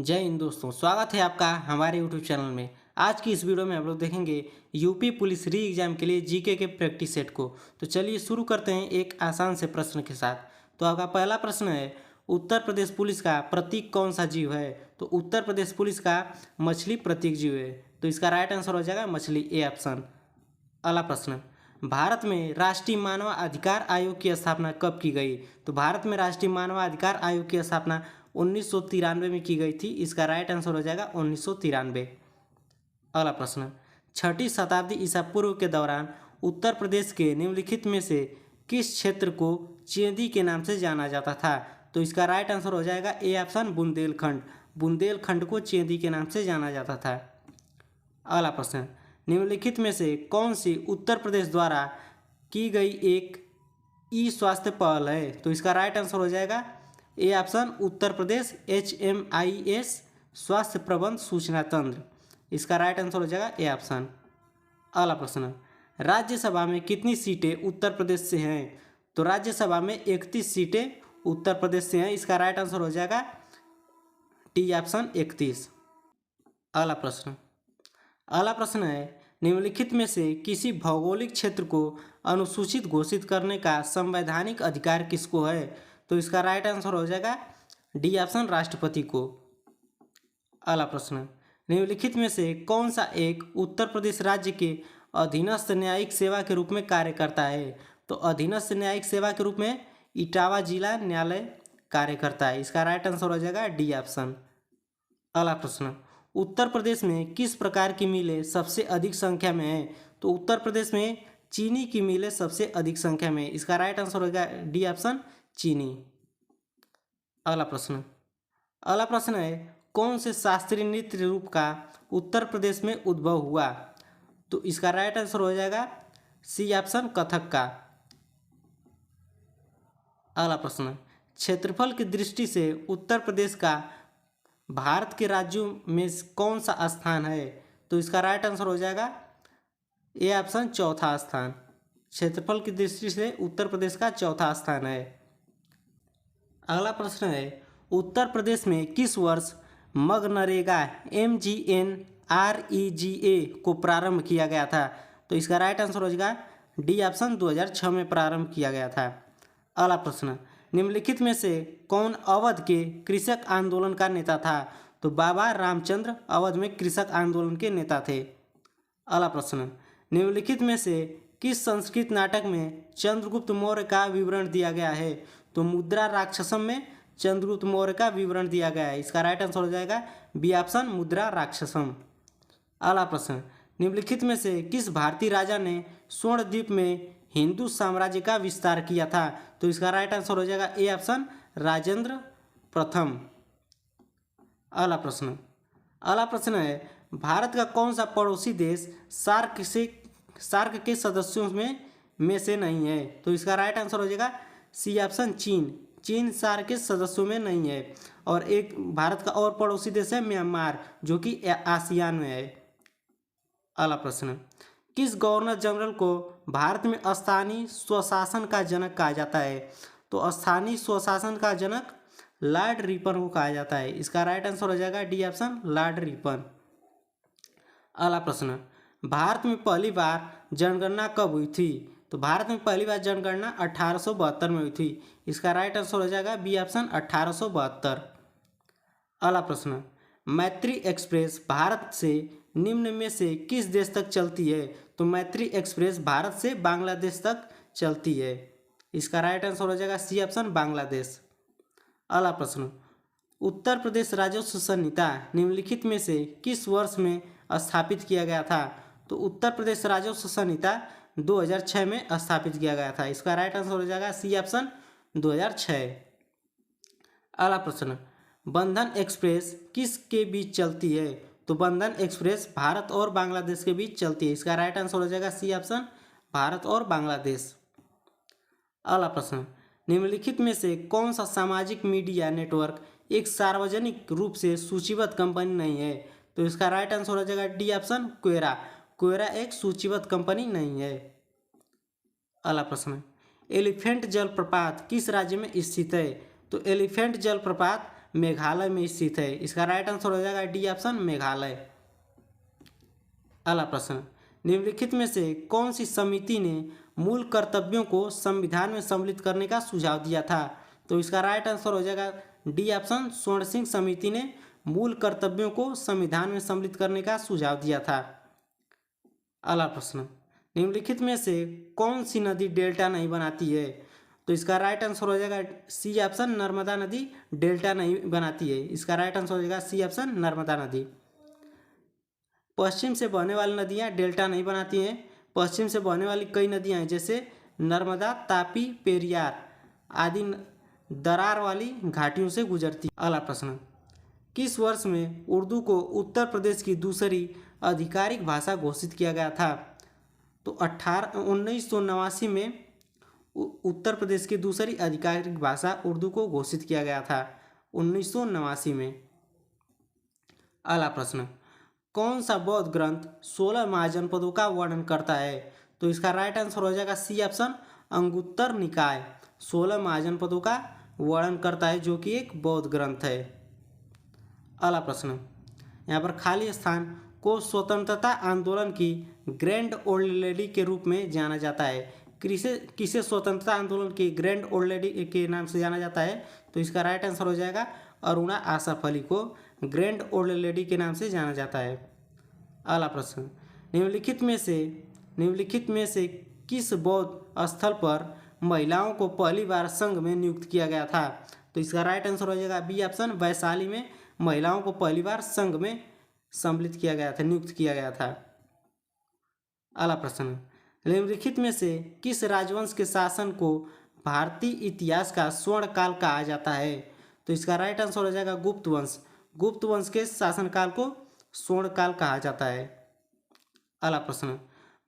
जय हिंद दोस्तों, स्वागत है आपका हमारे यूट्यूब चैनल में। आज की इस वीडियो में हम लोग देखेंगे यूपी पुलिस री एग्ज़ाम के लिए जीके के प्रैक्टिस सेट को। तो चलिए शुरू करते हैं एक आसान से प्रश्न के साथ। तो आपका पहला प्रश्न है, उत्तर प्रदेश पुलिस का प्रतीक कौन सा जीव है? तो उत्तर प्रदेश पुलिस का मछली प्रतीक जीव है। तो इसका राइट आंसर हो जाएगा मछली, ए ऑप्शन। अगला प्रश्न, भारत में राष्ट्रीय मानवाधिकार आयोग की स्थापना कब की गई? तो भारत में राष्ट्रीय मानवाधिकार आयोग की स्थापना 1993 में की गई थी। इसका राइट आंसर हो जाएगा 1993। अगला प्रश्न, छठी शताब्दी ईसा पूर्व के दौरान उत्तर प्रदेश के निम्नलिखित में से किस क्षेत्र को चेदी के नाम से जाना जाता था? तो इसका राइट आंसर हो जाएगा ए ऑप्शन, बुंदेलखंड। बुंदेलखंड को चेदी के नाम से जाना जाता था। अगला प्रश्न, निम्नलिखित में से कौन सी उत्तर प्रदेश द्वारा की गई एक ई स्वास्थ्य पहल है? तो इसका राइट आंसर हो जाएगा A option, Uttar Pradesh HMIS स्वास्थ्य प्रबंध सूचना तंत्र। इसका राइट आंसर हो जाएगा ए ऑप्शन। अगला प्रश्न, राज्यसभा में कितनी सीटें उत्तर प्रदेश से हैं? तो राज्यसभा में 31 सीटें उत्तर प्रदेश से हैं। इसका राइट आंसर हो जाएगा टी ऑप्शन, 31। अगला प्रश्न है, निम्नलिखित में से किसी भौगोलिक क्षेत्र को अनुसूचित घोषित करने का संवैधानिक अधिकार किसको है? तो इसका राइट आंसर हो जाएगा डी ऑप्शन, राष्ट्रपति को। अगला प्रश्न, निम्नलिखित में से कौन सा एक उत्तर प्रदेश राज्य के अधीनस्थ न्यायिक सेवा के रूप में कार्य करता है? तो अधीनस्थ न्यायिक सेवा के रूप में इटावा जिला न्यायालय कार्य करता है। इसका राइट आंसर हो जाएगा डी ऑप्शन। अगला प्रश्न, उत्तर प्रदेश में किस प्रकार की मिलें सबसे अधिक संख्या में है? तो उत्तर प्रदेश में चीनी की मिलें सबसे अधिक संख्या में। इसका राइट आंसर होगा डी ऑप्शन, चीनी। अगला प्रश्न है, कौन से शास्त्रीय नृत्य रूप का उत्तर प्रदेश में उद्भव हुआ? तो इसका राइट आंसर हो जाएगा सी ऑप्शन, कथक का। अगला प्रश्न, क्षेत्रफल की दृष्टि से उत्तर प्रदेश का भारत के राज्यों में कौन सा स्थान है? तो इसका राइट आंसर हो जाएगा ए ऑप्शन, चौथा स्थान। क्षेत्रफल की दृष्टि से उत्तर प्रदेश का चौथा स्थान है। अगला प्रश्न है, उत्तर प्रदेश में किस वर्ष मनरेगा MGNREGA को प्रारंभ किया गया था? तो इसका राइट आंसर हो जाएगा डी ऑप्शन, 2006 में प्रारंभ किया गया था। अगला प्रश्न, निम्नलिखित में से कौन अवध के कृषक आंदोलन का नेता था? तो बाबा रामचंद्र अवध में कृषक आंदोलन के नेता थे। अगला प्रश्न, निम्नलिखित में से किस संस्कृत नाटक में चंद्रगुप्त मौर्य का विवरण दिया गया है? तो मुद्रा राक्षसम में चंद्रगुप्त मौर्य का विवरण दिया गया है। इसका राइट आंसर हो जाएगा बी ऑप्शन, मुद्रा राक्षसम। अगला प्रश्न, निम्नलिखित में से किस भारतीय राजा ने स्वर्णद्वीप में हिंदू साम्राज्य का विस्तार किया था? तो इसका राइट आंसर हो जाएगा ए ऑप्शन, राजेंद्र प्रथम। अगला प्रश्न है, भारत का कौन सा पड़ोसी देश सार्क के सदस्यों में से नहीं है? तो इसका राइट आंसर हो जाएगा सी ऑप्शन, चीन। चीन सार्क के सदस्यों में नहीं है। और एक भारत का और पड़ोसी देश है म्यांमार, जो कि आसियान में है। अगला प्रश्न, किस गवर्नर जनरल को भारत में स्थानीय स्वशासन का जनक कहा जाता है? तो स्थानीय स्वशासन का जनक लॉर्ड रिपन को कहा जाता है। इसका राइट आंसर हो जाएगा डी ऑप्शन, लॉर्ड रिपन। अगला प्रश्न, भारत में पहली बार जनगणना कब हुई थी? तो भारत में पहली बार जनगणना 1872 में हुई थी। इसका राइट आंसर हो जाएगा बी ऑप्शन, 1872। अगला प्रश्न, मैत्री एक्सप्रेस भारत से निम्न में से किस देश तक चलती है? तो मैत्री एक्सप्रेस भारत से बांग्लादेश तक चलती है। इसका राइट आंसर हो जाएगा सी ऑप्शन, बांग्लादेश। अगला प्रश्न, उत्तर प्रदेश राजस्व संहिता निम्नलिखित में से किस वर्ष में स्थापित किया गया था? तो उत्तर प्रदेश राजस्व संहिता 2006 में स्थापित किया गया था। इसका राइट आंसर हो जाएगा सी ऑप्शन, 2006। अगला प्रश्न, बंधन एक्सप्रेस किस के बीच चलती है? तो बंधन एक्सप्रेस भारत और बांग्लादेश के बीच चलती है। इसका राइट आंसर हो जाएगा सी ऑप्शन, भारत और बांग्लादेश। अगला प्रश्न, निम्नलिखित में से कौन सा सामाजिक मीडिया नेटवर्क एक सार्वजनिक रूप से सूचीबद्ध कंपनी नहीं है? तो इसका राइट आंसर हो जाएगा डी ऑप्शन, क्वेरा। क्वेरा एक सूचीबद्ध कंपनी नहीं है। अगला प्रश्न, एलिफेंट जलप्रपात किस राज्य में स्थित है? तो एलिफेंट जलप्रपात मेघालय में स्थित है। इसका राइट आंसर हो जाएगा डी ऑप्शन मेघालय। अगला प्रश्न, निम्नलिखित में से कौन सी समिति ने मूल कर्तव्यों को संविधान में सम्मिलित करने का सुझाव दिया था? तो इसका राइट आंसर हो जाएगा डी ऑप्शन स्वर्ण सिंह समिति ने मूल कर्तव्यों को संविधान में सम्मिलित करने का सुझाव दिया था। अगला प्रश्न, निम्नलिखित में से कौन सी नदी डेल्टा नहीं बनाती है? तो इसका राइट आंसर हो जाएगा सी ऑप्शन नर्मदा नदी डेल्टा नहीं बनाती है। इसका राइट आंसर हो जाएगा सी ऑप्शन नर्मदा नदी। पश्चिम से बहने वाली नदियाँ डेल्टा नहीं बनाती हैं। पश्चिम से बहने वाली कई नदियाँ हैं जैसे नर्मदा, तापी, पेरियार आदि दरार वाली घाटियों से गुजरती। अगला प्रश्न, किस वर्ष में उर्दू को उत्तर प्रदेश की दूसरी आधिकारिक भाषा घोषित किया गया था? तो 1989 में उत्तर प्रदेश की दूसरी आधिकारिक भाषा उर्दू को घोषित किया गया था 1989 में। अगला प्रश्न, कौन सा बौद्ध ग्रंथ 16 महाजनपदों का वर्णन करता है? तो इसका राइट आंसर हो जाएगा सी ऑप्शन अंगुत्तर निकाय 16 महाजनपदों का वर्णन करता है, जो कि एक बौद्ध ग्रंथ है। अगला प्रश्न, यहाँ पर खाली स्थान को स्वतंत्रता आंदोलन की ग्रैंड ओल्ड लेडी के रूप में जाना जाता है। किसे स्वतंत्रता आंदोलन की ग्रैंड ओल्ड लेडी के नाम से जाना जाता है? तो इसका राइट आंसर हो जाएगा अरुणा आसफ अली को ग्रैंड ओल्ड लेडी के नाम से जाना जाता है। अगला प्रश्न, निम्नलिखित में से किस बौद्ध स्थल पर महिलाओं को पहली बार संघ में नियुक्त किया गया था? तो इसका राइट आंसर हो जाएगा बी ऑप्शन वैशाली में महिलाओं को पहली बार संघ में सम्मिलित किया गया था, नियुक्त किया गया था। अगला प्रश्न, निम्नलिखित में से किस राजवंश के शासन को भारतीय इतिहास का स्वर्ण काल कहा जाता है? तो इसका राइट आंसर हो जाएगा गुप्त वंश। गुप्त वंश के शासनकाल को स्वर्ण काल कहा जाता है। अगला प्रश्न,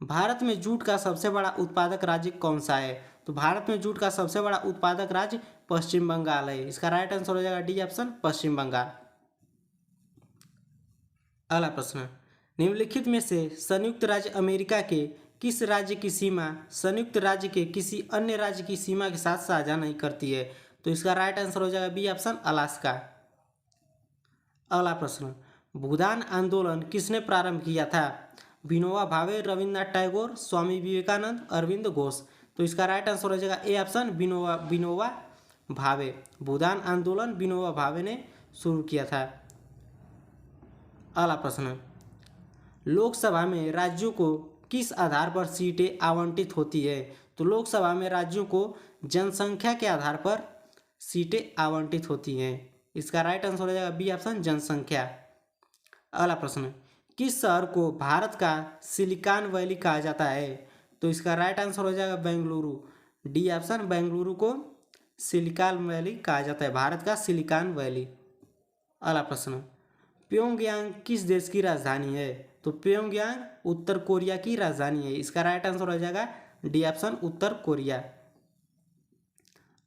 भारत में जूट का सबसे बड़ा उत्पादक राज्य कौन सा है? तो भारत में जूट का सबसे बड़ा उत्पादक राज्य पश्चिम बंगाल है। इसका राइट आंसर हो जाएगा डी ऑप्शन पश्चिम बंगाल। अगला प्रश्न, निम्नलिखित में से संयुक्त राज्य अमेरिका के किस राज्य की सीमा संयुक्त राज्य के किसी अन्य राज्य की सीमा के साथ साझा नहीं करती है? तो इसका राइट आंसर हो जाएगा बी ऑप्शन अलास्का। अगला प्रश्न, भूदान आंदोलन किसने प्रारंभ किया था? विनोबा भावे, रविन्द्रनाथ टैगोर, स्वामी विवेकानंद, अरविंद घोष। तो इसका राइट आंसर हो जाएगा ए ऑप्शन विनोबा भावे। भूदान आंदोलन विनोबा भावे ने शुरू किया था। अगला प्रश्न, लोकसभा में राज्यों को किस आधार पर सीटें आवंटित होती है? तो लोकसभा में राज्यों को जनसंख्या के आधार पर सीटें आवंटित होती हैं। इसका राइट आंसर हो जाएगा बी ऑप्शन जनसंख्या। अगला प्रश्न, किस शहर को भारत का सिलिकॉन वैली कहा जाता है? तो इसका राइट आंसर हो जाएगा बेंगलुरु। डी ऑप्शन बेंगलुरु को सिलिकॉन वैली कहा जाता है, भारत का सिलिकॉन वैली। अगला प्रश्न, प्योंगयांग किस देश की राजधानी है? तो प्योंगयांग उत्तर कोरिया की राजधानी है। इसका राइट आंसर हो जाएगा डी ऑप्शन उत्तर कोरिया।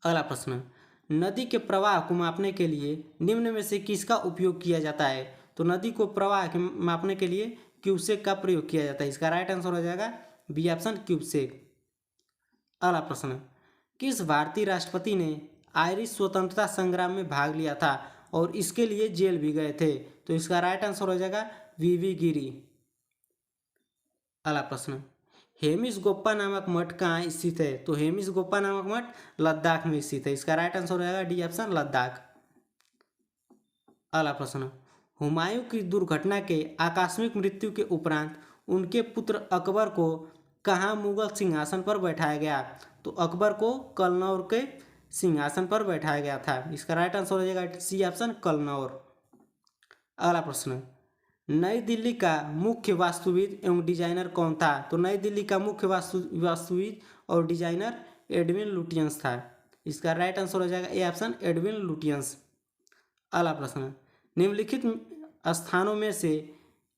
अगला प्रश्न, नदी के प्रवाह को मापने के लिए निम्न में से किसका उपयोग किया जाता है? तो नदी को प्रवाह के मापने के लिए क्यूसेक का प्रयोग किया जाता है। इसका राइट आंसर हो जाएगा बी ऑप्शन क्यूसेक। अगला प्रश्न, किस भारतीय राष्ट्रपति ने आयरिश स्वतंत्रता संग्राम में भाग लिया था और इसके लिए जेल भी गए थे? तो इसका राइट आंसर हो जाएगा वीवी गिरी। अगला प्रश्न, हेमिस गोप्पा नामक मठ कहाँ स्थित है? तो हेमिस गोप्पा नामक मठ लद्दाख में स्थित है। इसका राइट आंसर हो जाएगा डी ऑप्शन लद्दाख। अगला प्रश्न, हुमायूं की दुर्घटना के आकस्मिक मृत्यु के उपरांत उनके पुत्र अकबर को कहाँ मुगल सिंहासन पर बैठाया गया? तो अकबर को कलनौर के सिंहासन पर बैठाया गया था। इसका राइट आंसर हो जाएगा सी ऑप्शन कलनौर। अगला प्रश्न, नई दिल्ली का मुख्य वास्तुविद एवं डिजाइनर कौन था? तो नई दिल्ली का मुख्य वास्तुविद और डिजाइनर एडविन लुटियंस था। इसका राइट आंसर हो जाएगा ए ऑप्शन एडविन लुटियंस। अगला प्रश्न, निम्नलिखित स्थानों में से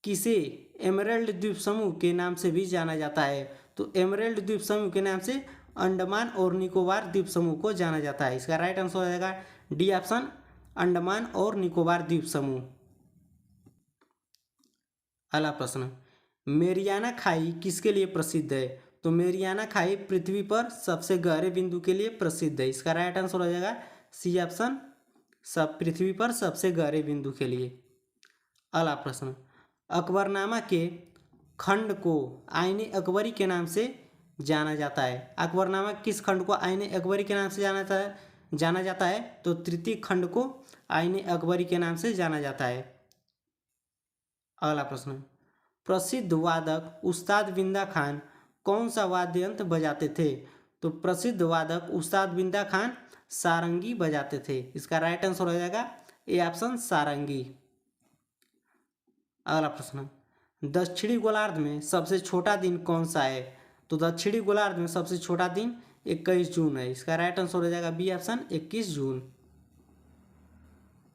किसे एमरल्ड द्वीप समूह के नाम से भी जाना जाता है? तो एमरल्ड द्वीप समूह के नाम से अंडमान और निकोबार द्वीप समूह को जाना जाता है। इसका राइट आंसर हो जाएगा डी ऑप्शन अंडमान और निकोबार द्वीप समूह। अगला प्रश्न, मेरियाना खाई किसके लिए प्रसिद्ध है? तो मेरियाना खाई पृथ्वी पर सबसे गहरे बिंदु के लिए प्रसिद्ध है। इसका राइट आंसर हो जाएगा सी ऑप्शन सब पृथ्वी पर सबसे गहरे बिंदु के लिए। अगला प्रश्न, अकबरनामा के खंड को आईने अकबरी के नाम से जाना जाता है। अकबरनामा किस खंड को आईने अकबरी के नाम से जाना जाता है? तो तृतीय खंड को आईने अकबरी के नाम से जाना जाता है। अगला प्रश्न, प्रसिद्ध वादक उस्ताद बिंदा खान कौन सा वाद्य यंत्र बजाते थे? तो प्रसिद्ध वादक उस्ताद बिंदा खान सारंगी बजाते थे। इसका राइट आंसर हो जाएगा ए ऑप्शन सारंगी। अगला प्रश्न, दक्षिणी गोलार्ध में सबसे छोटा दिन कौन सा है? तो दक्षिणी गोलार्ध में सबसे छोटा दिन 21 जून है। इसका राइट आंसर हो जाएगा बी ऑप्शन 21 जून।